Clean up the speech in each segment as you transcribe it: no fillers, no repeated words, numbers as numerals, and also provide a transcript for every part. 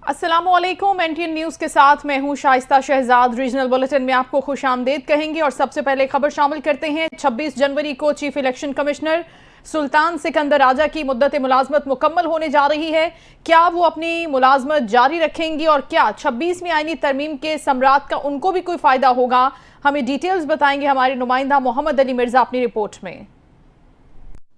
अस्सलामुअलैकुम। NTN news के साथ मैं हूं शाइस्ता शहजाद। रीजनल बुलेटिन में आपको खुशामदीद कहेंगे और सबसे पहले खबर शामिल करते हैं। 26 जनवरी को चीफ इलेक्शन कमिश्नर सुल्तान सिकंदर राजा की मुद्दत मुलाजमत मुकम्मल होने जा रही है। क्या वो अपनी मुलाजमत जारी रखेंगी और क्या 26वीं आईनी तरमीम के समरात का उनको भी कोई फायदा होगा? हमें डिटेल्स बताएंगे हमारे नुमाइंदा मोहम्मद अली मिर्जा अपनी रिपोर्ट में।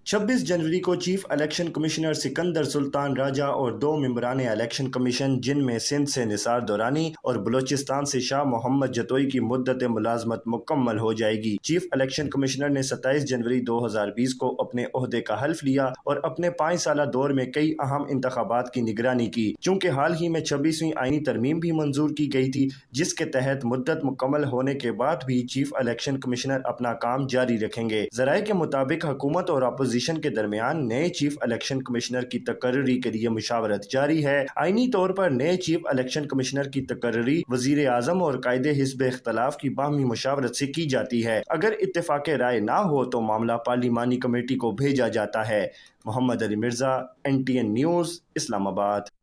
26 जनवरी को chief election commissioner Sikandar Sultan Raja और 2 मेंबरान इलेक्शन कमीशन जिनमें सिंध से निसार दौरानी और बलोचिस्तान से शाह मोहम्मद जतोई की मुद्दत मुलाजमत मुकम्मल हो जाएगी। चीफ इलेक्शन कमिश्नर ने 27 जनवरी 2020 को अपने ओहदे का हल्फ लिया और अपने 5 साल दौर में कई अहम इंतखाबात की निगरानी की। चूँकि हाल ही में 26वीं आईनी तरमीम भी मंजूर की गई थी, जिसके तहत मुद्दत मुकम्मल होने के बाद भी चीफ इलेक्शन कमिश्नर अपना काम जारी रखेंगे। जराये के मुताबिक हुकूमत और अपोजिशन के दरमियान नए चीफ इलेक्शन कमिश्नर की तकर्री के लिए मुशावरत जारी है। आईनी तौर पर नए चीफ इलेक्शन कमिश्नर की तकर्री वजीर आजम और कायदे हिस्ब इख्तलाफ की बाहमी मुशावरत से की जाती है। अगर इत्तेफाक राय ना हो तो मामला पार्लिमानी कमेटी को भेजा जाता है। Mohammad Ali Mirza, NTN news, Islamabad.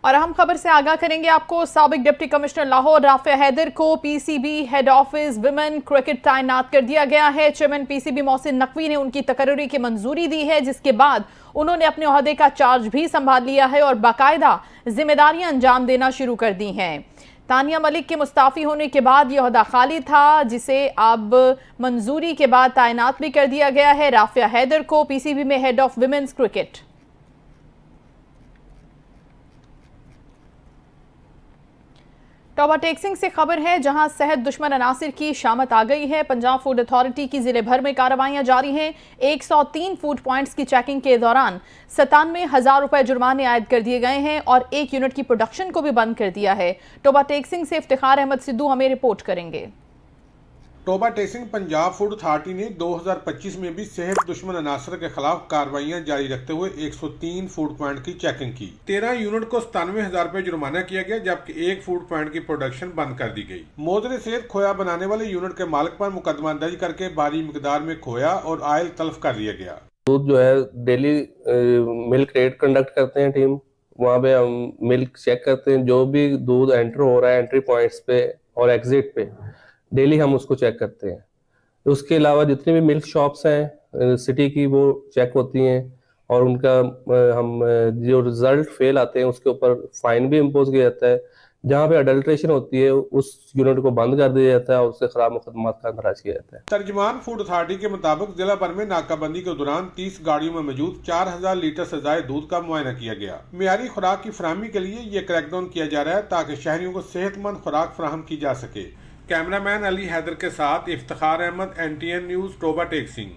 और अहम खबर से आगाह करेंगे आपको। साबिक डिप्टी कमिश्नर लाहौर राफिया हैदर को PCB head office women cricket तैनात कर दिया गया है। चेयरमैन PCB मोहसिन नकवी ने उनकी तकर्री की मंजूरी दी है, जिसके बाद उन्होंने अपने ओहदे का चार्ज भी संभाल लिया है और बाकायदा जिम्मेदारियां अंजाम देना शुरू कर दी हैं। तानिया मलिक के मुस्ताफी होने के बाद यह ओहदा खाली था, जिसे अब मंजूरी के बाद तैनात भी कर दिया गया है। राफिया हैदर को PCB में हेड ऑफ विमेन्स क्रिकेट। टॉबा टेक्सिंग से खबर है, जहां सेहत दुश्मन अनासिर की शामत आ गई है। पंजाब फूड अथॉरिटी की जिले भर में कार्रवाइयां जारी हैं। 103 फूड पॉइंट्स की चेकिंग के दौरान 97,000 रुपए जुर्माने आयद कर दिए गए हैं और 1 यूनिट की प्रोडक्शन को भी बंद कर दिया है। टॉबा टेक्सिंग से इफ्तिखार अहमद सिद्धू हमें रिपोर्ट करेंगे। टोबा टेक्सिंग पंजाब फूड अथॉरिटी ने 2025 में भी सेहत दुश्मन अनासर के खिलाफ कार्रवाइयां जारी रखते हुए 103 फूड पॉइंट की चेकिंग की। 13 यूनिट को 97,000 रुपए जुर्माना किया गया, जबकि 1 फूड पॉइंट की प्रोडक्शन बंद कर दी गई। मोजरे सेहत खोया बनाने वाले यूनिट के मालिक पर मुकदमा दर्ज करके भारी मिकदार में खोया और ऑयल तल्फ कर दिया गया। दूध जो है डेली मिल्क रेट कंडक्ट करते हैं टीम, वहाँ पे हम मिल्क चेक करते हैं। जो भी दूध एंटर हो रहा है एंट्री पॉइंट्स पे और एग्जिट पे डेली हम उसको चेक करते हैं। उसके अलावा जितनी भी मिल्क शॉप्स हैं सिटी की वो चेक होती हैं और उनका हम जो रिजल्ट फेल आते हैं उसके ऊपर फाइन भी इम्पोज किया जाता है। जहाँ पे अडल्ट्रेशन होती है उस यूनिट को बंद कर दिया जाता है और उससे खराब मुकदमात का दराज किया जाता है। तर्जमान फूड अथॉरिटी के मुताबिक जिला भर में नाकाबंदी के दौरान 30 गाड़ियों में मौजूद 4,000 लीटर से ज्यादा दूध का मुआयना किया गया। मियारी खुराक की फराहमी के लिए ये क्रैकडाउन किया जा रहा है ताकि शहरियों को सेहतमंद खुराक फराहम की जा सके। कैमरामैन अली हैदर के साथ Iftikhar Ahmad, NTN news, Toba टेक्सिंग।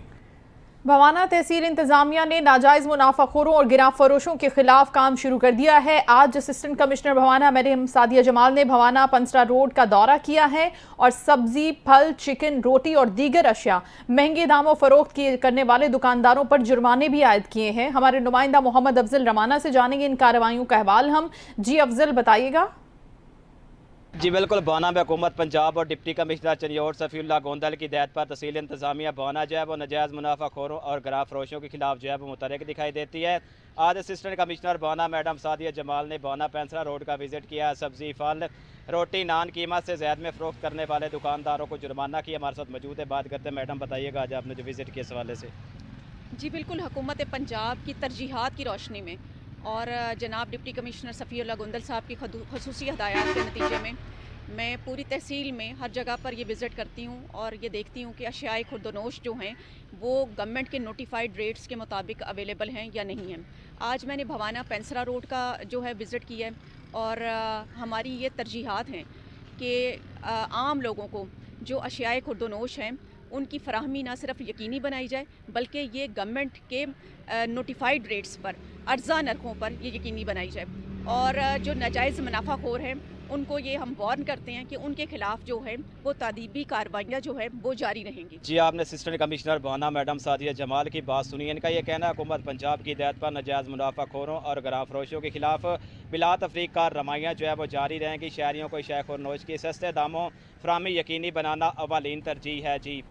Bawana तहसील इंतजामिया ने नाजायज मुनाफाखोरों और गिराव फरोशों के खिलाफ काम शुरू कर दिया है। आज assistant commissioner Bawana madam Sadia Jamal ने भवाना पंसरा रोड का दौरा किया है और सब्जी, फल, चिकन, रोटी और दीगर अशिया महंगे दामों फरोख्त करने वाले दुकानदारों पर जुर्माने भी आयद किए हैं। हमारे नुमाइंदा मोहम्मद अफजल रमाना से जानेंगे इन कार्रवाइयों का अहवाल हम। जी अफजल, बताइएगा। जी बिल्कुल, भवाना में हुकूमत पंजाब और डिप्टी कमिश्नर चनियोट सफ़ीउल्लाह गोंदल की हिदायत पर तहसील इंतजामिया भवाना जो है वो नजायज़ मुनाफाखोरों और गिराव फरोशों के खिलाफ जो है वो मुतहरिक दिखाई देती है। आज assistant commissioner Bawana madam Sadia Jamal ने भवाना पेंसरा रोड का विजिट किया। सब्जी, फल, रोटी, नान कीमत से ज़्यादा में फ़रोख्त करने वाले दुकानदारों को जुर्माना किया। हमारे साथ मौजूद है, बात करते हैं। मैडम बताइएगा आज आपने जो विजिट किया इस हवाले से। जी बिल्कुल, हुकूमत पंजाब की तरजीहात की रोशनी में और जनाब डिप्टी कमिश्नर सफ़ीउल्लाह गोंदल साहब की ख़ुसूसी हदायत के नतीजे में मैं पूरी तहसील में हर जगह पर ये विज़िट करती हूँ और ये देखती हूँ कि अशियाए खुर्दनोश जो हैं वो गवर्नमेंट के नोटिफाइड रेट्स के मुताबिक अवेलेबल हैं या नहीं हैं। आज मैंने भवाना पेंसरा रोड का जो है विज़िट किया है और हमारी ये तरजीहात हैं कि आम लोगों को जो अशियाए खुर्दनोश हैं उनकी फराहमी ना सिर्फ यकीनी बनाई जाए बल्कि ये गवर्नमेंट के नोटिफाइड रेट्स पर, अर्जा नरखों पर ये यकीनी बनाई जाए। और जो नाजायज़ मुनाफाखोर हैं उनको ये हम वार्न करते हैं कि उनके खिलाफ जो है वो तादीबी कार्रवाइयाँ जो है वो जारी रहेंगी। जी, आपने assistant commissioner Bawana madam Sadia Jamal की बात सुनी। इनका ये कहना है हुकूमत पंजाब की हिदायत पर नाजायज़ मुनाफाखोरों और गिराव फरोशों के खिलाफ बिला तफरीक कार्रवाइयाँ जो है वो जारी रहेंगी। शहरियों को शैख और नोश की सस्ते दामों फराहमी यकीनी बनाना अवलीन तरजीह है। जी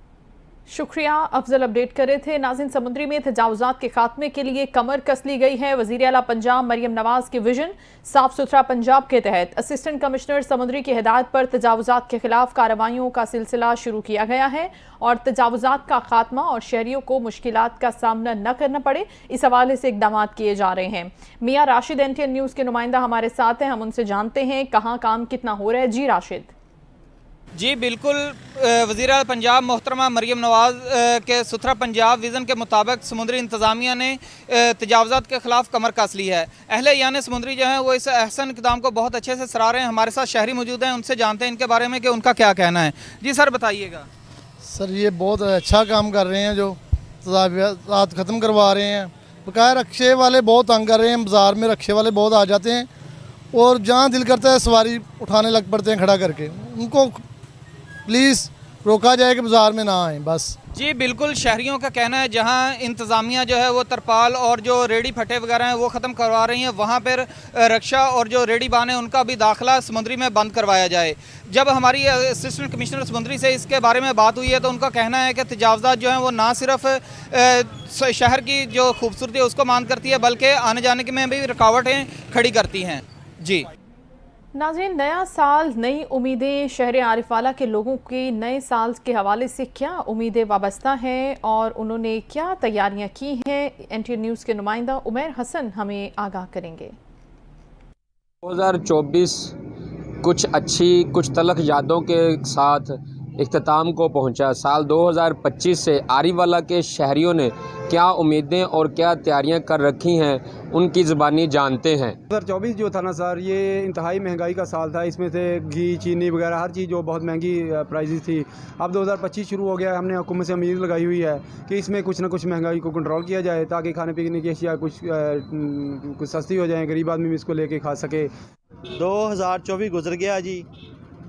शुक्रिया अफजल, अपडेट कर रहे थे। नाज़रीन, समुद्री में तजावुज़ात के खात्मे के लिए कमर कस ली गई है। वज़ीर आला पंजाब मरियम नवाज़ के विजन साफ सुथरा पंजाब के तहत असिस्टेंट कमिश्नर समुद्री की हिदायत पर तजावुज़ात के खिलाफ कार्रवाइयों का सिलसिला शुरू किया गया है और तजावुज़ात का खात्मा और शहरियों को मुश्किलात का सामना न करना पड़े, इस हवाले से इकदाम किए जा रहे हैं। मियाँ राशिद NTN न्यूज़ के नुमाइंदा हमारे साथ हैं, हम उनसे जानते हैं कहाँ काम कितना हो रहा है। जी राशिद। जी बिल्कुल, वज़ीर आला पंजाब मोहतरमा मरियम नवाज़ के सुथरा पंजाब विज़न के मुताबिक समुद्री इंतज़ामिया ने तजावज़ात के ख़िलाफ़ कमर कस ली है। अहले यानी समुद्री जो है वो इस अहसन इक़दाम को बहुत अच्छे से सराह रहे हैं। हमारे साथ शहरी मौजूद हैं, उनसे जानते हैं इनके बारे में कि उनका क्या कहना है। जी सर बताइएगा। सर ये बहुत अच्छा काम कर रहे हैं, जो तजावज़ात ख़त्म करवा रहे हैं। बकाया रक्शे वाले बहुत तंग कर रहे हैं, बाज़ार में रक्शे वाले बहुत आ जाते हैं और जहाँ दिल करता है सवारी उठाने लग पड़ते हैं खड़ा करके। उनको प्लीज़ रोका जाए कि बाज़ार में ना आए बस। जी बिल्कुल, शहरियों का कहना है जहां इंतज़ामिया जो है वो तरपाल और जो रेडी फटे वगैरह हैं वो ख़त्म करवा रही हैं, वहां पर रक्षा और जो रेडी बान है उनका भी दाखिला समुद्री में बंद करवाया जाए। जब हमारी असिस्टेंट कमिश्नर समुद्री से इसके बारे में बात हुई है तो उनका कहना है कि तजावज़ात जो हैं वो ना सिर्फ शहर की जो खूबसूरती है उसको मान करती है बल्कि आने जाने की में भी रुकावटें खड़ी करती हैं। जी नाज़रीन, नया साल नई उम्मीदें, शहर आरिफवाला के लोगों की नए साल के हवाले से क्या उम्मीदें वाबस्ता हैं और उन्होंने क्या तैयारियां की हैं, NTN न्यूज़ के नुमाइंदा उमैर हसन हमें आगाह करेंगे। 2024 कुछ अच्छी कुछ तलख यादों के साथ इख्तिताम को पहुंचा। साल 2025 से आरीवाला के शहरियों ने क्या उम्मीदें और क्या तैयारियां कर रखी हैं, उनकी ज़बानी जानते हैं। 2024 जो था ना सर, ये इंतहाई महंगाई का साल था। इसमें से घी, चीनी वगैरह हर चीज़ जो बहुत महंगी प्राइसेस थी। अब 2025 शुरू हो गया है, हमने हुकूमत से उम्मीद लगाई हुई है कि इसमें कुछ ना कुछ महंगाई को कंट्रोल किया जाए ताकि खाने पीने की अशिया कुछ सस्ती हो जाए, गरीब आदमी भी इसको लेके खा सके। 2024 गुजर गया जी,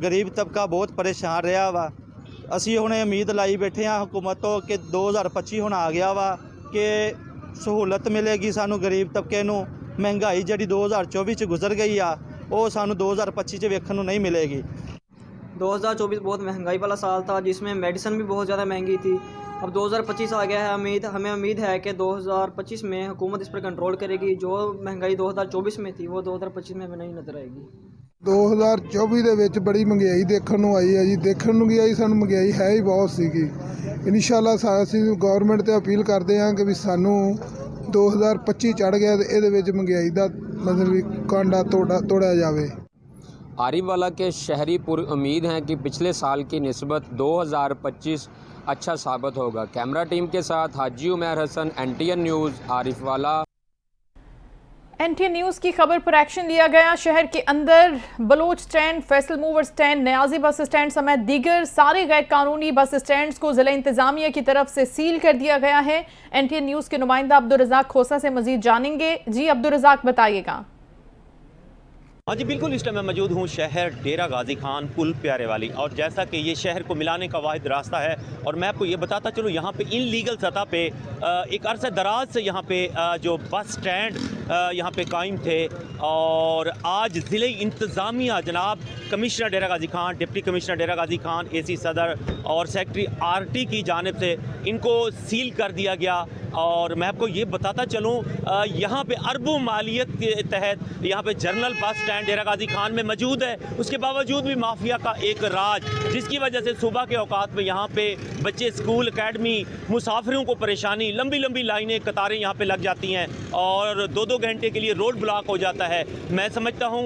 गरीब तबका बहुत परेशान रहा वा। ਅਸੀਂ ਹੁਣੇ ਉਮੀਦ ਲਾਈ ਬੈਠੇ ਹਾਂ हुकूमत ਤੋਂ ਕਿ 2025 ਹੁਣ ਆ ਗਿਆ ਵਾ ਕਿ ਸਹੂਲਤ ਮਿਲੇਗੀ ਸਾਨੂੰ ਗਰੀਬ ਤਬਕੇ ਨੂੰ। ਮਹਿੰਗਾਈ ਜਿਹੜੀ 2024 ਚ ਗੁਜ਼ਰ ਗਈ ਆ ਉਹ ਸਾਨੂੰ 2025 ਚ ਵੇਖਣ ਨੂੰ ਨਹੀਂ ਮਿਲੇਗੀ। 2024 बहुत महंगाई वाला साल था जिसमें मेडिसिन भी बहुत ज़्यादा महंगी थी। अब 2025 आ गया है, हमें उम्मीद है कि 2025 में हुकूमत इस पर कंट्रोल करेगी। जो महंगाई 2024 में थी वो 2025 में हमें नहीं नज़र आएगी। 2024 ਦੇ ਵਿੱਚ ਬੜੀ ਮਹਿੰਗਾਈ ਦੇਖਣ ਨੂੰ ਆਈ ਹੈ ਜੀ। ਦੇਖਣ ਨੂੰ ਕੀ ਆਈ, ਸਾਨੂੰ ਮਹਿੰਗਾਈ ਹੈ ਹੀ ਬਹੁਤ ਸੀਗੀ। ਇਨਸ਼ਾਅੱਲਾ ਅਸੀਂ ਗਵਰਨਮੈਂਟ ਤੇ ਅਪੀਲ ਕਰਦੇ ਹਾਂ ਕਿ ਵੀ ਸਾਨੂੰ 2025 ਚੜ ਗਿਆ ਤੇ ਇਹਦੇ ਵਿੱਚ ਮਹਿੰਗਾਈ ਦਾ ਮਤਲਬ ਵੀ ਕਾਂਡਾ ਤੋੜਿਆ ਜਾਵੇ। आरीवाला के शहरी पुर उम्मीद हैं कि पिछले साल की निस्बत 2025 अच्छा साबित होगा। कैमरा टीम के साथ Haji Umair Hassan, NTN news, Arifwala. NTN news की खबर पर एक्शन लिया गया। शहर के अंदर Baloch stand, Faisal mover stand, Niazi bus stand समेत दीगर सारे गैर कानूनी बस स्टैंड्स को ज़िला इंतज़ामिया की तरफ से सील कर दिया गया है। NTN न्यूज़ के नुमाइंदा अब्दुर्रज़ाक खोसा से मज़ीद जानेंगे। जी अब्दुर्रज़ाक बताइएगा। हाँ जी बिल्कुल, इस टाइम मैं मौजूद हूँ शहर डेरा गाजी खान पुल प्यारे वाली, और जैसा कि ये शहर को मिलाने का वाहिद रास्ता है। और मैं आपको ये बताता चलूँ, यहाँ पे इनलीगल सतह पे एक अरसे दराज से यहाँ पे जो बस स्टैंड यहाँ पे कायम थे, और आज ज़िले इंतज़ामिया जनाब कमिश्नर डेरा गाजी खान, डिप्टी कमिश्नर डेरा गाजी खान, AC सदर और सेक्रेटरी RT की जानिब से इनको सील कर दिया गया। और मैं आपको ये बताता चलूँ, यहाँ पे अरबों मालियत के तहत यहाँ पे जनरल बस स्टैंड डेरा गाजी खान में मौजूद है। उसके बावजूद भी माफिया का एक राज, जिसकी वजह से सुबह के औकात में यहाँ पे बच्चे स्कूल, अकेडमी, मुसाफिरों को परेशानी, लंबी लंबी लाइनें, कतारें यहाँ पे लग जाती हैं और 2-2 घंटे के लिए रोड ब्लॉक हो जाता है। मैं समझता हूँ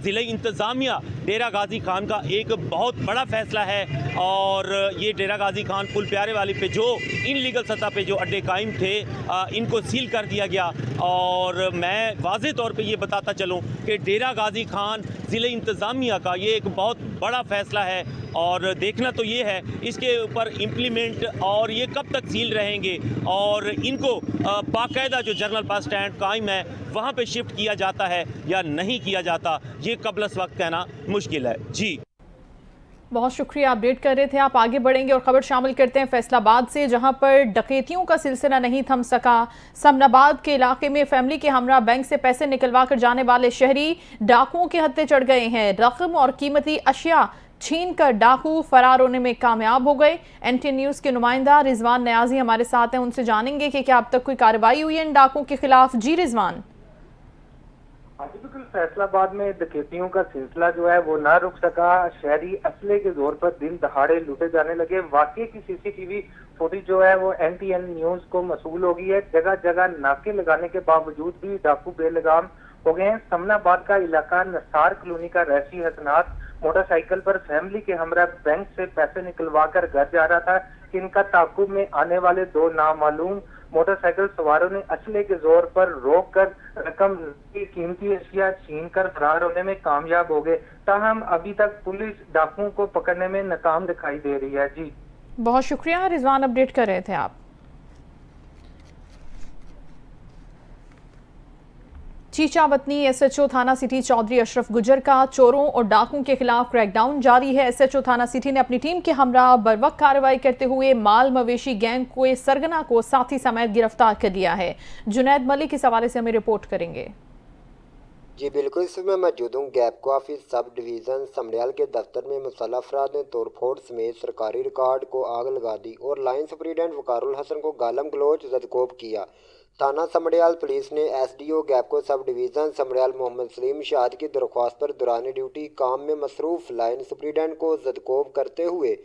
ज़िले इंतज़ामिया डेरा गाजी खान का एक बहुत बड़ा फैसला है, और ये डेरा गाजी खान पुल प्यारे वाली पे जो इनलीगल सतह पे जो अड्डे कायम थे इनको सील कर दिया गया। और मैं वाज़े तौर पे ये बताता चलूँ कि डेरा गाजी खान ज़िले इंतज़ामिया का ये एक बहुत बड़ा फ़ैसला है, और देखना तो ये है इसके ऊपर इम्प्लीमेंट और ये कब तक सील रहेंगे, और इनको बाकायदा जो जनरल बस स्टैंड कायम है वहाँ पे शिफ्ट किया जाता है या नहीं किया जाता, ये कबल इस वक्त कहना मुश्किल है। जी बहुत शुक्रिया, अपडेट कर रहे थे आप। आगे बढ़ेंगे और खबर शामिल करते हैं फैसलाबाद से, जहां पर डकैतियों का सिलसिला नहीं थम सका। समनाबाद के इलाके में फैमिली के हमरा बैंक से पैसे निकलवा कर जाने वाले शहरी डाकुओं के हत्थे चढ़ गए हैं। रकम और कीमती अशिया छीन कर डाकू फरार होने में कामयाब हो गए। NTN न्यूज के नुमाइंदा रिजवान न्याजी हमारे साथ हैं, उनसे जानेंगे कि क्या अब तक कोई कार्रवाई हुई है इन डाकुओं के खिलाफ। जी रिजवान। बिल्कुल, फैसलाबाद में डकैतियों का सिलसिला जो है वो ना रुक सका। शहरी असले के जोर पर दिन दहाड़े लूटे जाने लगे। वाकई की CCTV फुटेज जो है वो NTN न्यूज को मसूल हो गई है। जगह जगह नाके लगाने के बावजूद भी डाकू बेलगाम हो गए हैं। समनाबाद का इलाका नसार कॉलोनी का रैसी हसनात मोटरसाइकिल पर फैमिली के हमरा बैंक से पैसे निकलवा कर घर जा रहा था कि इनका ताकुब में आने वाले दो नामालूम मोटरसाइकिल सवारों ने असले के जोर पर रोककर रकम की कीमती अशिया छीन कर फरार होने में कामयाब हो गए। ताहम अभी तक पुलिस डाकुओं को पकड़ने में नाकाम दिखाई दे रही है। जी बहुत शुक्रिया रिजवान, अपडेट कर रहे थे आप। चीचा वतनी SHO थाना सिटी चौधरी अशरफ गुजर का चोरों और डाकुओं के खिलाफ क्रैकडाउन जारी है। SHO थाना सिटी ने अपनी टीम के हमरा बरवक्त कार्रवाई करते हुए माल मवेशी गैंग के सरगना को साथी समेत गिरफ्तार कर लिया है। जुनैद मलिक इस हवाले से हमें रिपोर्ट करेंगे। जी बिल्कुल, इसमें मौजूद हूँ गैपको ऑफिस सब डिवीज़न समड़ियाल के दफ्तर में मुसल्लह अफराद ने तोड़फोड़ समेत सरकारी रिकॉर्ड को आग लगा दी और लाइन सुपरिटेंडेंट वकारुल हसन को गालम गलोच जदकोब किया। थाना समड़ियाल पुलिस ने SDO गैपको sub division समड़ियाल Mohammad Salim शाद की दरख्वास्त पर दौरान ड्यूटी काम में मसरूफ़ लाइन सुपरिटेंडेंट को जदकोब करते हुए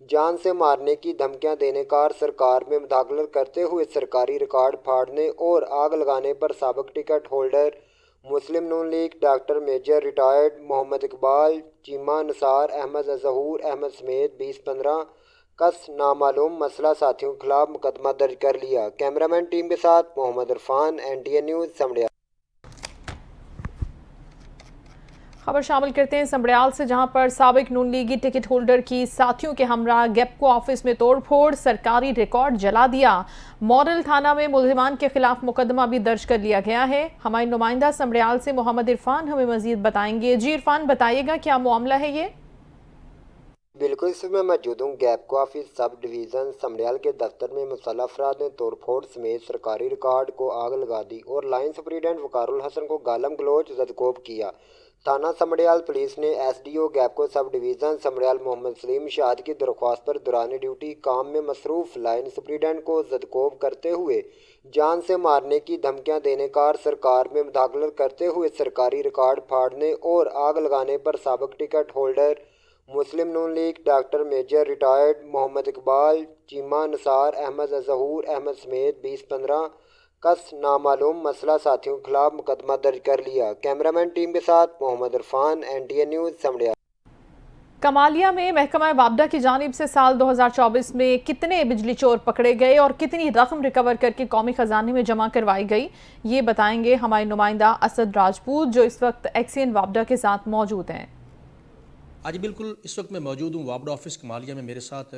जान से मारने की धमकियां देने का सरकार में मुदाखलत करते हुए सरकारी रिकॉर्ड फाड़ने और आग लगाने पर साबिक ticket holder Muslim Noon League doctor major retired Mohammad Iqbal, Cheema, Nisar Ahmed, Zahoor Ahmed समेत 20-15 कस नामालूम मसला साथियों के खिलाफ मुकदमा दर्ज कर लिया। कैमरामैन टीम के साथ मोहम्मद इरफान, NTN न्यूज़ समड़ियाल। खबर शामिल करते हैं समड़ियाल से, जहां पर साबिक नून लीगी टिकट होल्डर की साथियों के हमरा गैपको ऑफिस में तोड़फोड़, सरकारी रिकॉर्ड जला दिया। मॉडल थाना में मुलजिमान के खिलाफ मुकदमा भी दर्ज कर लिया गया है। हमारे नुमाइंदा समड़ियाल से मोहम्मद इरफान हमें मजीद बताएंगे। जी इरफान, बताइएगा क्या मामला है ये? बिल्कुल, इसमें मौजूद हूँ गैपको ऑफिस सब डिवीज़न समड़ियाल के दफ्तर में मुसल्लह अफराद ने तोड़फोड़ समेत सरकारी रिकॉर्ड को आग लगा दी और लाइन सुपरिटेंडेंट वकारुल हसन को गालम गलोच जदकोब किया। थाना समड़ियाल पुलिस ने SDO गैपको sub division समड़ियाल Mohammad Salim शाद की दरख्वास्त पर दौरान ड्यूटी काम में मसरूफ़ लाइन सुपरिटेंडेंट को जदकोब करते हुए जान से मारने की धमकियां देने का सरकार में मुदाखलत करते हुए सरकारी रिकॉर्ड फाड़ने और आग लगाने पर साबिक ticket holder Muslim Noon League doctor major retired Mohammad Iqbal, Cheema, Nisar Ahmed, Zahoor Ahmed समेत 20-15 कस नामालूम मसला साथियों के खिलाफ मुकदमा दर्ज कर लिया। कैमरामैन टीम के साथ मोहम्मद इरफान, NTN न्यूज़ समड़ियाल। कमालिया में महकमा वापडा की जानिब से साल 2024 में कितने बिजली चोर पकड़े गए और कितनी रकम रिकवर करके कौमी खजाने में जमा करवाई गई, ये बताएंगे हमारे नुमाइंदा असद राजपूत, जो इस वक्त एक्सियन वापडा के साथ मौजूद हैं। आज बिल्कुल इस वक्त मैं मौजूद हूँ वापडा ऑफिस कमालिया में। मेरे साथ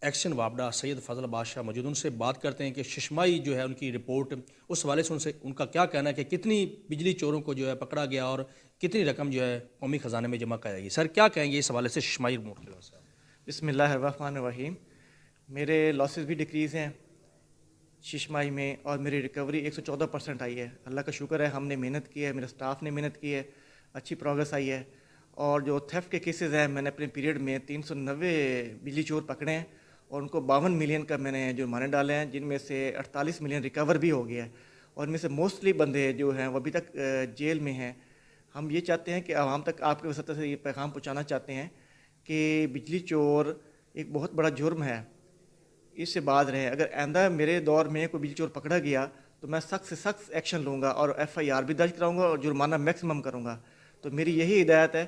एक्शन वापडा सैयद फजल बादशाह मौजूद। उनसे बात करते हैं कि शशमाई जो है उनकी रिपोर्ट, उस हवाले से उनसे उनका क्या कहना है कि कितनी बिजली चोरों को जो है पकड़ा गया और कितनी रकम जो है कौमी ख़जाने में जमा कराई। सर क्या कहेंगे इस हवाले से शशमाई रिपोर्ट के हवाले से? बिस्मिल्लाहिर्रहमानिर्रहीम। मेरे लॉसेस भी डिक्रीज़ हैं शशमाई में और मेरी रिकवरी 114% आई है। अल्लाह का शुक्र है, हमने मेहनत की है, मेरे स्टाफ ने मेहनत की है, अच्छी प्रोग्रेस आई है। और जो थेफ्ट के केसेस हैं, मैंने अपने पीरियड में 390 बिजली चोर पकड़े हैं और उनको 52 मिलियन का मैंने जुर्माने डाले हैं, जिनमें से 48 मिलियन रिकवर भी हो गया है। और इनमें से मोस्टली बंदे जो हैं वो अभी तक जेल में हैं। हम ये चाहते हैं कि आवाम तक आपके वसत से ये पैगाम पहुँचाना चाहते हैं कि बिजली चोर एक बहुत बड़ा जुर्म है, इससे बाज रहें। अगर आइंदा मेरे दौर में कोई बिजली चोर पकड़ा गया तो मैं सख्त से सख्त एक्शन लूँगा और FIR भी दर्ज कराऊँगा और जुर्माना मैक्सिमम करूँगा। तो मेरी यही हिदायत है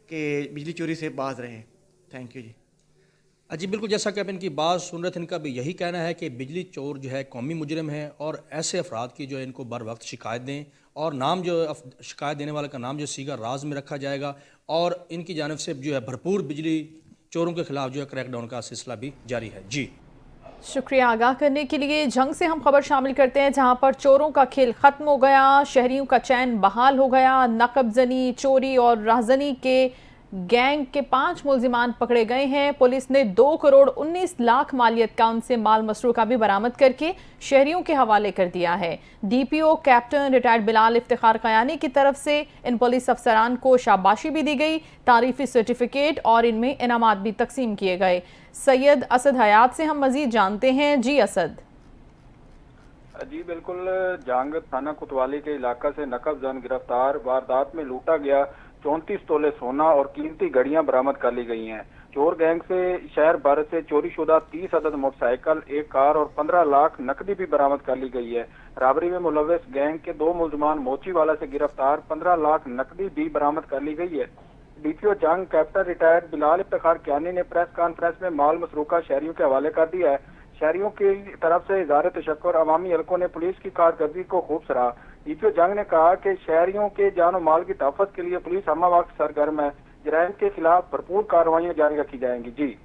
कि बिजली चोरी से बाज रहें। थैंक यू जी। जी बिल्कुल, जैसा कि आप इनकी बात सुन रहे थे, इनका भी यही कहना है कि बिजली चोर जो है कौमी मुजरिम है और ऐसे अफराद की जो है इनको बर वक्त शिकायत दें और नाम जो शिकायत देने वाले का नाम जो सीगा राज में रखा जाएगा और इनकी जानिब से जो है भरपूर बिजली चोरों के खिलाफ जो है क्रैकडाउन का सिलसिला भी जारी है। जी शुक्रिया आगाह करने के लिए। जंग से हम खबर शामिल करते हैं, जहां पर चोरों का खेल खत्म हो गया, शहरियों का चैन बहाल हो गया। नकबजनी, चोरी और राहजनी के गैंग के 5 मुल्जिमान पकड़े गए हैं। पुलिस ने 2 करोड़ 19 लाख मालियत का उनसे माल मसरूका भी बरामद करके शहरियों के हवाले कर दिया है। DPO captain retired Bilal Iftikhar Kayani की तरफ से इन पुलिस अफसरान को शाबाशी भी दी गई, तारीफी सर्टिफिकेट और इनमें इनामात भी तकसीम किए गए। सैयद असद हयात से हम मजीद जानते हैं। जी असद। जी बिल्कुल, जंग थाना कोतवाली के इलाका से नकब जन गिरफ्तार, वारदात में लूटा गया 34 तोले सोना और कीमती घड़ियां बरामद कर ली गई हैं। चोर गैंग से शहर भर से चोरी शुदा 30 अदद मोटरसाइकिल, 1 कार और 15 लाख नकदी भी बरामद कर ली गई है। राबरी में मुलविस गैंग के 2 मुलजमान मोचीवाला से गिरफ्तार, 15 लाख नकदी भी बरामद कर ली गई है। डीपीओ जंग कैप्टन रिटायर्ड बिलाल इफ्तिखार कयानी ने प्रेस कॉन्फ्रेंस में माल मसरूका शहरियों के हवाले कर दिया है। शहरियों की तरफ से इज़हार तशक्कुर, अवामी हलकों ने पुलिस की कारकर्दगी को खूब सराहा। डीपीओ जंग ने कहा कि शहरियों के जान और माल की तहफ़्फ़ुज़ के लिए पुलिस हमा वक्त सरगर्म है। जराइम के खिलाफ भरपूर कार्रवाइयाँ जारी रखी जाएंगी।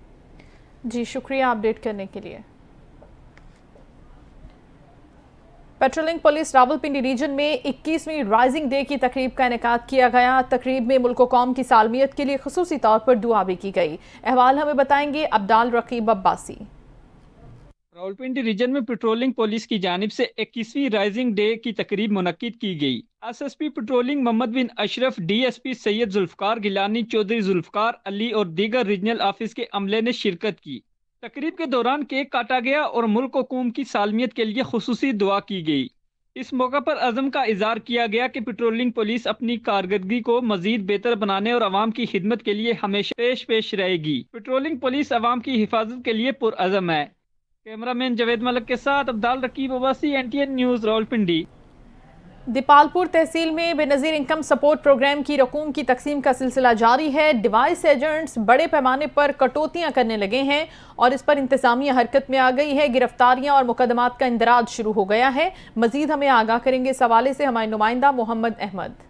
जी शुक्रिया अपडेट करने के लिए। पेट्रोलिंग पुलिस रावलपिंडी रीजन में 21वीं राइजिंग डे की तकरीब का इनेकाद किया गया। तकरीब में मुल्क कौम की सालमियत के लिए खुसूसी तौर पर दुआ भी की गई। अहवाल हमें बताएंगे अब्दाल रकीब अब्बासी। रावलपिंडी रीजन में पेट्रोलिंग पुलिस की जानिब से 21वीं राइजिंग डे की तकरीब मुनक्किद की गई। एसएसपी पेट्रोलिंग मोहम्मद बिन अशरफ, डीएसपी सैयद जुल्फकार गिलानी, चौधरी जुल्फकार अली और दीगर रीजनल ऑफिस के अमले ने शिरकत की। तकरीब के दौरान केक काटा गया और मुल्क कौम की सालमियत के लिए खुसूसी दुआ की गई। इस मौका पर अज़म का इज़हार किया गया कि पेट्रोलिंग पुलिस अपनी कारकर्दगी को मजीद बेहतर बनाने और अवाम की खिदमत के लिए हमेशा पेश रहेगी। पेट्रोलिंग पुलिस अवाम की हिफाजत के लिए पुरअज़म है। कैमरामैन जवेद मलिक के साथ अब्दाल रकीब अब्बासी, एनटीएन न्यूज़, रावलपिंडी। दीपालपुर तहसील में बेनज़ीर इनकम सपोर्ट प्रोग्राम की रकूम की तकसीम का सिलसिला जारी है। डिवाइस एजेंट्स बड़े पैमाने पर कटौतियां करने लगे हैं और इस पर इंतजामिया हरकत में आ गई है। गिरफ्तारियां और मुकदमात का इंदराज शुरू हो गया है। मजीद हमें आगाह करेंगे इस हवाले से हमारे नुमाइंदा मोहम्मद अहमद।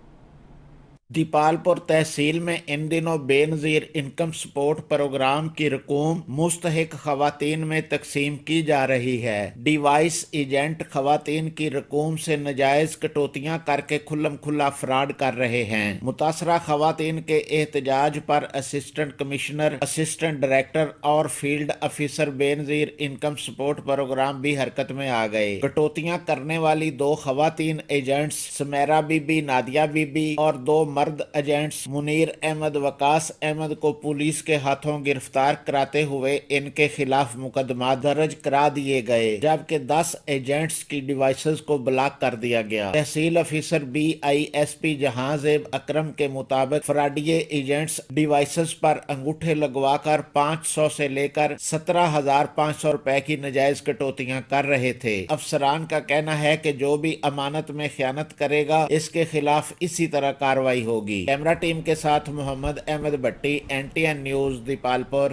दीपालपुर तहसील में इन दिनों बेनज़ीर इनकम सपोर्ट प्रोग्राम की रकूम मुस्तहिक खवातीन में तकसीम की जा रही है। डिवाइस एजेंट खवातीन की रकूम से नजायज़ कटौतियाँ करके खुल्लम खुल्ला फ्रॉड कर रहे हैं। मुतासरा खवातीन के एहतजाज पर असिस्टेंट कमिश्नर, असिस्टेंट डायरेक्टर और field officer Benazir income support programme भी हरकत में आ गए। कटौतियाँ करने वाली 2 खवातीन एजेंट्स सुमेरा बीबी, नादिया बीबी और 2 मर्द एजेंट्स मुनीर अहमद, वकास अहमद को पुलिस के हाथों गिरफ्तार कराते हुए इनके खिलाफ मुकदमा दर्ज करा दिए गए, जबकि 10 एजेंट्स की डिवाइसेस को ब्लॉक कर दिया गया। तहसील ऑफिसर BISP जहांजेब अकरम के मुताबिक फ्रॉडिये एजेंट्स डिवाइसेस पर अंगूठे लगवाकर 500 से लेकर 17,500 रुपए की नजायज कटौतियां कर रहे थे। अफसरान का कहना है कि जो भी अमानत में खयानत करेगा इसके खिलाफ इसी तरह कार्रवाई होगी। कैमरा टीम के साथ मोहम्मद अहमद भट्टी, NTN न्यूज़, दीपालपुर।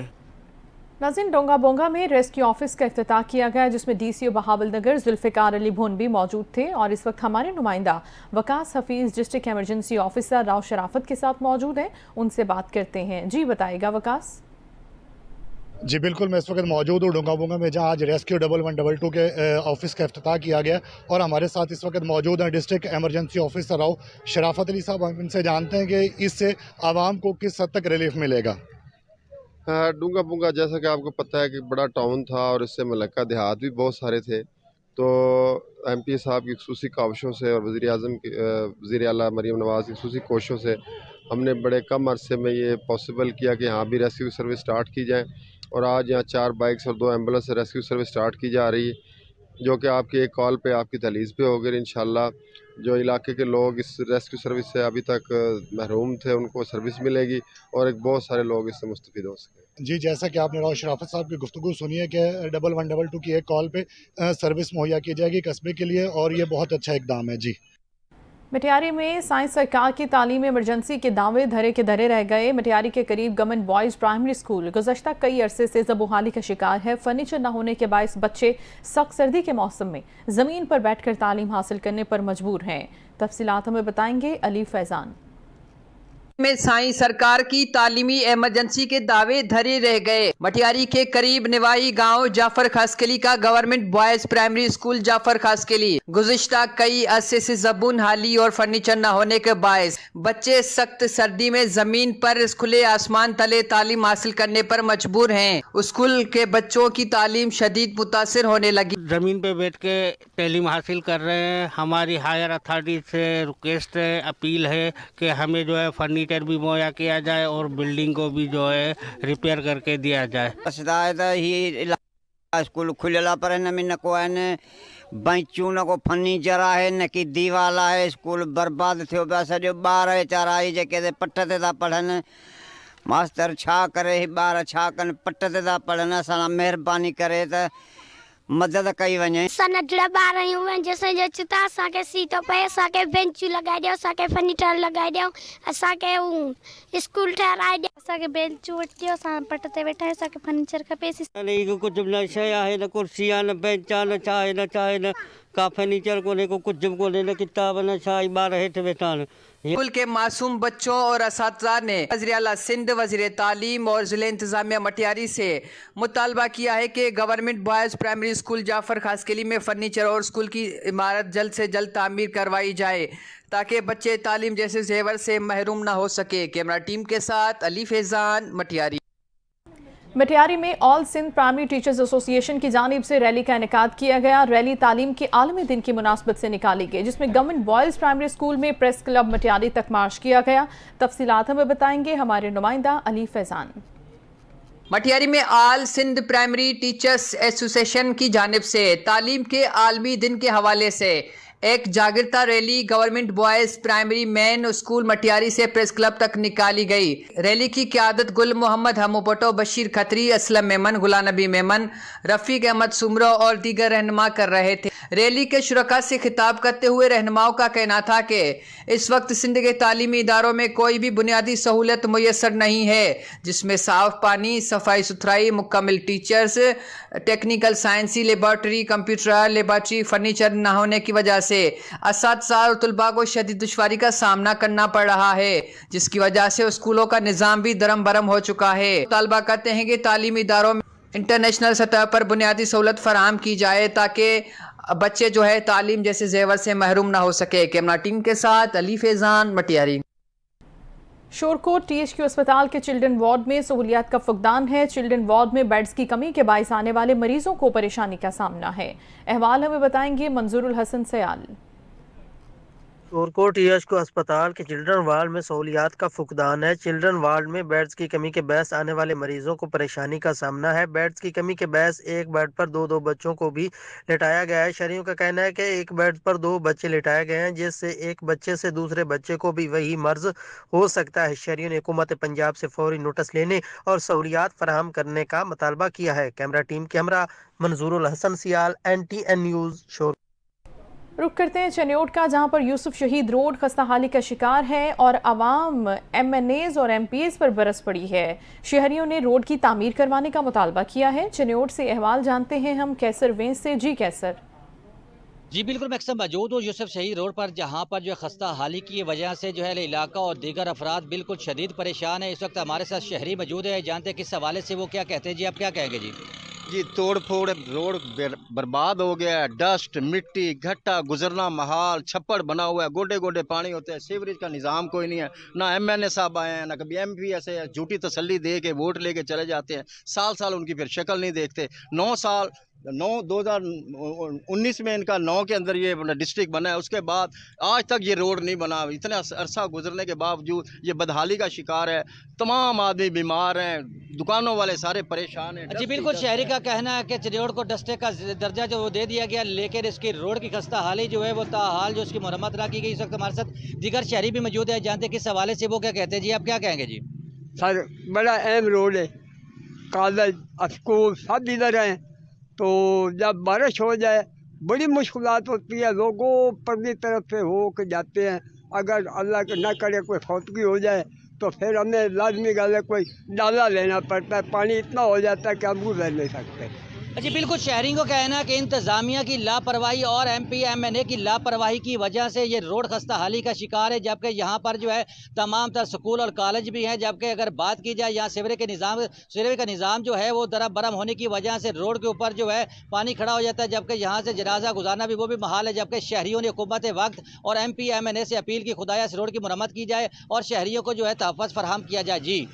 नाज़रीन, डोंगा बोंगा में रेस्क्यू ऑफिस का इफ्तिताह किया गया जिसमें DCO बहावल नगर जुल्फ़िकार अली भुन भी मौजूद थे और इस वक्त हमारे नुमाइंदा Waqas Hafeez district emergency officer Rao शराफत के साथ मौजूद हैं। उनसे बात करते हैं। जी बताइएगा वकास। जी बिल्कुल, मैं इस वक्त मौजूद हूँ डोंगा बोंगा में, जहाँ आज रेस्क्यू 1122 के ऑफिस का इफ्तिताह किया गया और हमारे साथ इस वक्त मौजूद हैं डिस्ट्रिक्ट एमरजेंसी ऑफिसर राव शराफत अली साहब। हम इनसे जानते हैं कि इससे आवाम को किस हद तक रिलीफ मिलेगा। डूंगा बुंगा जैसा कि आपको पता है कि बड़ा टाउन था और इससे मुलक्का देहात भी बहुत सारे थे, तो MP साहब की खुसूसी काविशों से और वज़ीर आला मरीम नवाज़ की खुसूसी कोशिशों से हमने बड़े कम अरसे में ये पॉसिबल किया कि यहाँ भी रेस्क्यू सर्विस स्टार्ट की जाए और आज यहाँ 4 बाइक्स और 2 एम्बुलेंस से रेस्क्यू सर्विस स्टार्ट की जा रही है, जो कि आपकी एक कॉल पे आपकी दहलीज पे होगी। इंशाल्लाह जो इलाके के लोग इस रेस्क्यू सर्विस से अभी तक महरूम थे उनको सर्विस मिलेगी और एक बहुत सारे लोग इससे मुस्तफिद हो सकें। जी, जैसा कि आपने राव शराफत साहब की गुफ्तगू सुनी है कि 1122 की एक कॉल पे सर्विस मुहैया की जाएगी कस्बे के लिए और ये बहुत अच्छा इकदाम है। जी, मटियारी में साइंस सरकार की तालीम इमरजेंसी के दावे धरे के धरे रह गए। मटियारी के करीब गवर्नमेंट बॉयज़ प्राइमरी स्कूल गुज़श्ता कई अरसे से ज़बूहाली का शिकार है। फर्नीचर न होने के बायस बच्चे सख्त सर्दी के मौसम में ज़मीन पर बैठकर तालीम हासिल करने पर मजबूर हैं। तफसीलात हमें बताएंगे अली फैज़ान। में साईं सरकार की तालीमी इमरजेंसी के दावे धरे रह गए। मटियारी के करीब निवाई गांव जाफर खासकली का government boys primary school Jafar Khaskheli गुज़िश्ता कई अरसे से ज़बून हाली और फर्नीचर न होने के बायस बच्चे सख्त सर्दी में जमीन पर खुले आसमान तले तालीम हासिल करने पर मजबूर हैं। स्कूल के बच्चों की तालीम शदीद मुतासिर होने लगी। जमीन पे बैठ के तालीम हासिल कर रहे हैं। हमारी हायर अथॉरिटी से रिक्वेस्ट है, अपील है कि हमें जो है फर्नीचर भी मुहैया किया जाए और बिल्डिंग को भी जो है रिपेयर करके दिया जाए। स्कूल खुलेला पर न को है बच्चों न को फर्नीचर है न की दीवाला है। स्कूल बर्बाद थियो पिया। सॼो ॿार वेचारा ही जेके पट ते था पढ़नि। मास्टर छा करे, ॿार छा कनि, पट ते था पढ़नि। असां महिरबानी करे त मदद कई वञे। असां नंढड़ा ॿार आहियूं, जंहिंसां अचूं था असांखे सीटो पए, असांखे बेंचूं लॻाए ॾियो, असांखे फर्नीचर लॻाए ॾियो, असांखे स्कूल ठहिराए ॾियो, असांखे बेंचूं वठी ॾियो, असां पट ते वेठा आहियूं, असांखे फर्नीचर खपे। कुझु न शइ आहे, न कुर्सी आहे, न बेंच आहे, न छा आहे, न छा आहे, न का फर्नीचर कोन्हे, को कुझु बि कोन्हे, न किताब, न छा आहे। ॿार हेठि वेठा आहिनि। स्कूल के मासूम बच्चों और असातिज़ा ने वज़ीर आला सिंध, वज़ीर तालीम और ज़िले इंतज़ामिया मटियारी से मुतालबा किया है कि government boys primary school Jafar Khaskheli में फर्नीचर और स्कूल की इमारत जल्द से जल्द तामीर करवाई जाए ताकि बच्चे तालीम जैसे जेवर से महरूम ना हो सके। कैमरा टीम के साथ अली फैजान, मटियारी। मटियारी में all Sindh primary teachers association की जानिब से रैली का इनेकाद किया गया। रैली तालीम के आलमी दिन की मुनासबत से निकाली गई, जिसमें गवर्नमेंट बॉयज़ प्राइमरी स्कूल में प्रेस क्लब मटियारी तक मार्च किया गया। तफसीलात हमें बताएंगे हमारे नुमाइंदा अली फैजान। मटियारी में all Sindh primary teachers association की जानिब से तालीम के आलमी दिन के हवाले से एक जागरूकता rally government boys primary main school Matiari से प्रेस क्लब तक निकाली गई। रैली की क़यादत गुल मोहम्मद हमोपटो, बशीर खत्री, असलम मेमन, गुलाम नबी मेमन, रफ़ीक अहमद सुमरो और दीगर रहनुमा कर रहे थे। रैली के शुरका से खिताब करते हुए रहनुमाओं का कहना था कि इस वक्त सिंध के तालीमी इदारों में कोई भी बुनियादी सहूलत मुयसर नहीं है, जिसमें साफ पानी, सफाई सुथराई, मुकम्मल टीचर्स, टेक्निकल साइंसी लेबॉर्ट्री, कंप्यूटर लेबॉर्ट्री, फर्नीचर न होने की वजह से असातिज़ा और तलबा को शदीद दुश्वारी का सामना करना पड़ रहा है, जिसकी वजह से स्कूलों का निज़ाम भी दरम बरम हो चुका है। तालबा कहते हैं कि तालीमी इदारों में इंटरनेशनल सतह पर बुनियादी सहूलत फराहम की जाए ताकि बच्चे जो है तालीम जैसे जेवर से महरूम ना हो सके। कैमरा टीम के साथ अली फैजान, मटियारी। शोरकोट THQ अस्पताल के चिल्ड्रन वार्ड में सहूलियात का फुकदान है। चिल्ड्रन वार्ड में बेड्स की कमी के बायस आने वाले मरीजों को परेशानी का सामना है। अहवाल हमें बताएंगे मंजूरुल हसन सयाल। शोरकोट THQ अस्पताल के चिल्ड्रन वार्ड में सहूलियात का फुकदान है। चिल्ड्रन वार्ड में बेड्स की कमी के बायस आने वाले मरीजों को परेशानी का सामना है। बेड्स की कमी के बायस एक बेड पर दो बच्चों को भी लिटाया गया है। शहरियों का कहना है कि एक बेड पर 2 बच्चे लिटाए गए हैं, जिससे एक बच्चे से दूसरे बच्चे को भी वही मर्ज हो सकता है। शहरियों ने हुकूमत पंजाब से फौरी नोटिस लेने और सहूलियात फराहम करने का मुतालबा किया है। कैमरा टीम के हमरा मंजूरुल हसन सियाल, NTN न्यूज़ शोर। रुक करते हैं चनियोट का, जहां पर यूसुफ शहीद रोड खस्ताहाली का शिकार है और आवाम MNAs और MPs पर बरस पड़ी है। शहरियों ने रोड की तामीर करवाने का मुतालबा किया है। चनियोट से अहवाल जानते हैं हम कैसर वेंस से। जी कैसर। जी बिल्कुल, मैं अक्सर मौजूद हूँ यूसुफ शहीद रोड पर, जहाँ पर जो खस्ता हाली की वजह से जो है इलाका और दीगर अफराद बिल्कुल शदीद परेशान है। इस वक्त हमारे साथ शहरी मौजूद है, जानते हैं किस हवाले से वो क्या कहते हैं। जी आप क्या कहेंगे? जी तोड़ फोड़, रोड बर्बाद हो गया है, डस्ट, मिट्टी, घट्टा, गुजरना महाल, छप्पड़ बना हुआ है, गोडे गोडे पानी होते हैं, सीवरेज का निज़ाम कोई नहीं है। ना MNA साहब आए हैं, ना कभी MP ऐसे झूठी तसल्ली दे के वोट लेके चले जाते हैं। साल उनकी फिर शक्ल नहीं देखते। 2019 में इनका 9 के अंदर ये डिस्ट्रिक्ट बना है, उसके बाद आज तक ये रोड नहीं बना। इतना अरसा गुजरने के बावजूद ये बदहाली का शिकार है। तमाम आदमी बीमार हैं, दुकानों वाले सारे परेशान हैं। जी बिल्कुल, शहरी का कहना है कि चिड़ियोड़ को डस्टे का दर्जा जो वो दे दिया गया, लेकिन इसकी रोड की खस्ता हाली जो है वो ताहाल जो उसकी मरम्मत ना की गई। इस वक्त हमारे साथ दीगर शहरी भी मौजूद है, जानते किस हवाले से वो क्या कहते हैं। जी आप क्या कहेंगे? जी सर, बड़ा अहम रोड है, कॉलेज, स्कूल सब इधर हैं, तो जब बारिश हो जाए बड़ी मुश्किलात होती है। लोगों परली तरफ से हो के जाते हैं। अगर अल्लाह के ना करे कोई फौतगी हो जाए तो फिर हमें लाजमी गल है कोई डाला लेना पड़ता है। पानी इतना हो जाता है कि हम गुजर नहीं सकते। जी बिल्कुल, शहरियों का कहना है कि इंतज़ामिया की लापरवाही और MPMNA की लापरवाही की वजह से ये रोड खस्ता हाली का शिकार है, जबकि यहाँ पर जो है तमाम तर स्कूल और कॉलेज भी हैं। जबकि अगर बात की जाए यहाँ सीवरेज का निज़ाम जो है वो दरब बरम होने की वजह से रोड के ऊपर जो है पानी खड़ा हो जाता है, जबकि यहाँ से जनाजा गुजारना भी वो भी महाल है। जबकि शहरियों ने हुकूमत वक्त और MPMNA से अपील की खुदाया इस रोड की मरम्मत की जाए और शहरियों को जो है तहफ़्फ़ुज़ फराहम किया जाए। जी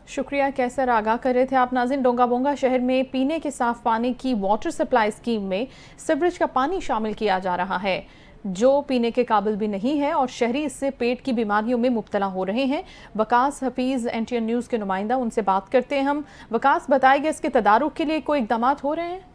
शुक्रिया कैसर, आगाह कर रहे थे आप। नाज़रीन, डोंगाबोंगा शहर में पीने के साफ पानी की वाटर सप्लाई स्कीम में सीवरेज का पानी शामिल किया जा रहा है जो पीने के काबिल भी नहीं है और शहरी इससे पेट की बीमारियों में मुब्तला हो रहे हैं। वकास हफीज़ NTN न्यूज़ के नुमाइंदा, उनसे बात करते हैं हम। वकास, बताएगा इसके तदारुक के लिए कोई इक़दाम हो रहे हैं?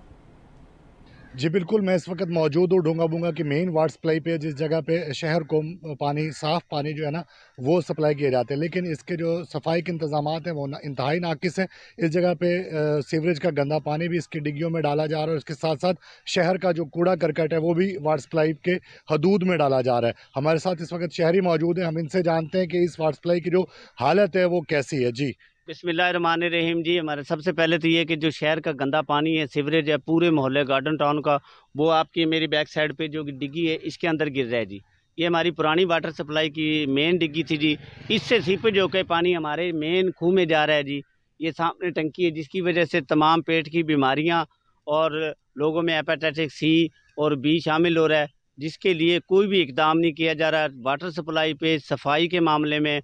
जी बिल्कुल, मैं इस वक्त मौजूद हूँ डोंगाबोंगा की मेन वाटर सप्लाई पे, जिस जगह पे शहर को पानी, साफ़ पानी जो है ना वो सप्लाई किए जाते हैं, लेकिन इसके जो सफाई के इंतजाम हैं वो इंतहाई नाकिस हैं। इस जगह पे सीवरेज का गंदा पानी भी इसकी डिग्गियों में डाला जा रहा है और इसके साथ साथ शहर का जो कूड़ा करकट है वो भी वाटर सप्लाई के हदूद में डाला जा रहा है। हमारे साथ इस वक्त शहरी मौजूद हैं, हम इनसे जानते हैं कि इस वाटर सप्लाई की जो हालत है वो कैसी है। जी बिस्मिल्लाहिर्रहमानिर्रहीम जी। हमारे सबसे पहले तो ये कि जो शहर का गंदा पानी है, सीवरेज है, पूरे मोहल्ले गार्डन टाउन का, वो आपकी मेरी बैक साइड पे जो डिग्गी है इसके अंदर गिर रहा है जी। ये हमारी पुरानी वाटर सप्लाई की मेन डिग्गी थी जी। इससे सीपेज होकर पानी हमारे मेन खूह में जा रहा है जी। ये सामने टंकी है जिसकी वजह से तमाम पेट की बीमारियाँ और लोगों में हेपेटाइटिस C और B शामिल हो रहा है, जिसके लिए कोई भी इकदाम नहीं किया जा रहा। वाटर सप्लाई पे सफाई के मामले में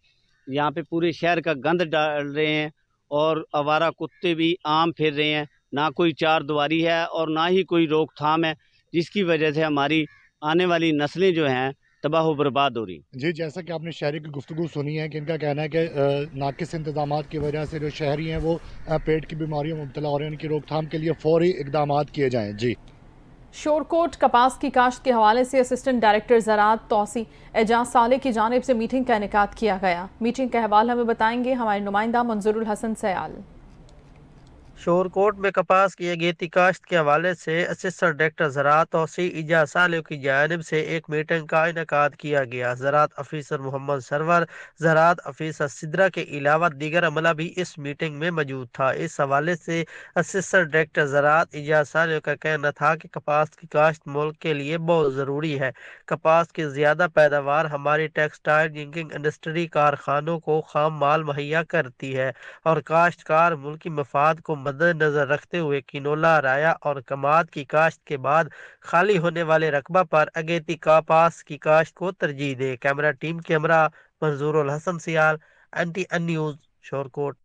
यहाँ पे पूरे शहर का गंद डाल रहे हैं और आवारा कुत्ते भी आम फिर रहे हैं। ना कोई चार दीवारी है और ना ही कोई रोकथाम है, जिसकी वजह से हमारी आने वाली नस्लें जो हैं तबाह बर्बाद हो रही। जी, जैसा कि आपने शहरी की गुफ्तगू सुनी है कि इनका कहना है कि नाकिस इंतजामात की वजह से जो शहरी हैं वो पेट की बीमारियों में मुब्तला हो रहे हैं, उनकी रोकथाम के लिए फौरी इकदामात किए जाएँ। जी। शोरकोट कपास की काश्त के हवाले से असिस्टेंट डायरेक्टर ज़राअत तौसी एजाज साले की जानिब से मीटिंग का इनेकाद किया गया। मीटिंग का अहवाल हमें बताएंगे हमारे नुमाइंदा मंजूरुल हसन सयाल। शोरकोट में कपास की अगेती काश्त के हवाले से असिस्टेंट डायरेक्टर ज़राअत तौसी एजाज साले की जानिब से एक मीटिंग का इनेकाद किया गया। ज़राअत अफीसर मोहम्मद सरवर, ज़राअत अफीसर सिद्रा के अलावा दीगर अमला भी इस मीटिंग में मौजूद था। इस हवाले से असिस्टेंट डायरेक्टर ज़राअत एजाज साले का कहना था कि कपास की काश्त मुल्क के लिए बहुत ज़रूरी है। कपास की ज़्यादा पैदावार हमारी टेक्सटाइल जिंकिंग इंडस्ट्री कारखानों को खाम माल मुहैया करती है और काश्तकार मुल्की मफाद को मद्देनजर रखते हुए किनोला, राया और कमाद की काश्त के बाद खाली होने वाले रकबा पर अगेती कपास की काश्त को तरजीह दे। कैमरा टीम के हमरा मंजूरुल हसन सियाल, NTN न्यूज़, शोरकोट।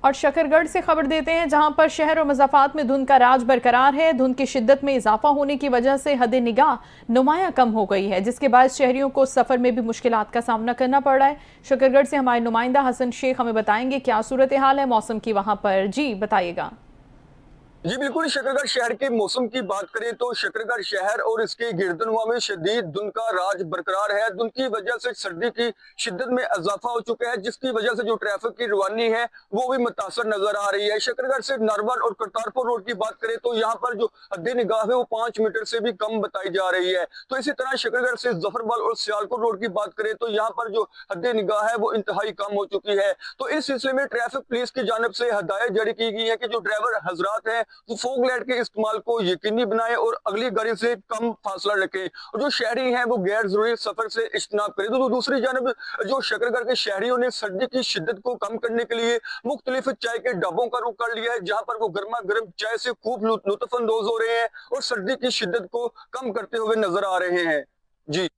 और शकरगढ़ से खबर देते हैं जहां पर शहर और मज़ाफ़ात में धुंध का राज बरकरार है। धुंध की शिद्दत में इजाफा होने की वजह से हद निगाह नुमाया कम हो गई है, जिसके बाद शहरियों को सफ़र में भी मुश्किलात का सामना करना पड़ रहा है। शकरगढ़ से हमारे नुमाइंदा हसन शेख हमें बताएंगे क्या सूरत हाल है मौसम की वहां पर। जी बताइएगा। जी बिल्कुल, शकरगढ़ शहर के मौसम की बात करें तो शकरगढ़ शहर और इसके गिरदनुमा में शदीद धुंध का राज बरकरार है। धुंध की वजह से सर्दी की शिद्दत में इजाफा हो चुका है, जिसकी वजह से जो ट्रैफिक की रवानी है वो भी मुतासर नजर आ रही है। शकरगढ़ से नारवाल और करतारपुर रोड की बात करें तो यहाँ पर जो हद निगाह है वो 5 मीटर से भी कम बताई जा रही है। तो इसी तरह शकरगढ़ से जफरवाल और सियालकोट रोड की बात करें तो यहाँ पर जो हद निगाह है वो इंतहाई कम हो चुकी है। तो इस सिलसिले में ट्रैफिक पुलिस की जानिब से हदायत जारी की गई है कि जो ड्राइवर हजरात है वो फोग लाइट के इस्तेमाल को यकीनी बनाए और अगली गाड़ी से कम फासला रखें और जो शहरी हैं वो गैर जरूरी सफर से इज्तनाब करें। तो दूसरी जानब जो शकरगढ़ के शहरियों ने सर्दी की शिद्दत को कम करने के लिए मुख्तलिफ चाय के डब्बों का रुख कर लिया है, जहां पर वो गर्मा गर्म चाय से खूब लुत्फअंदोज हो रहे हैं और सर्दी की शिद्दत को कम करते हुए नजर आ रहे हैं। जी,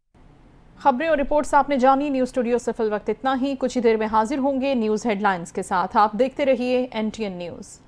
खबरें और रिपोर्ट्स आपने जानी। न्यूज़ स्टूडियो से फिल वक्त इतना ही। कुछ ही देर में हाजिर होंगे न्यूज़ हेडलाइंस के साथ। आप देखते रहिए NTN न्यूज़।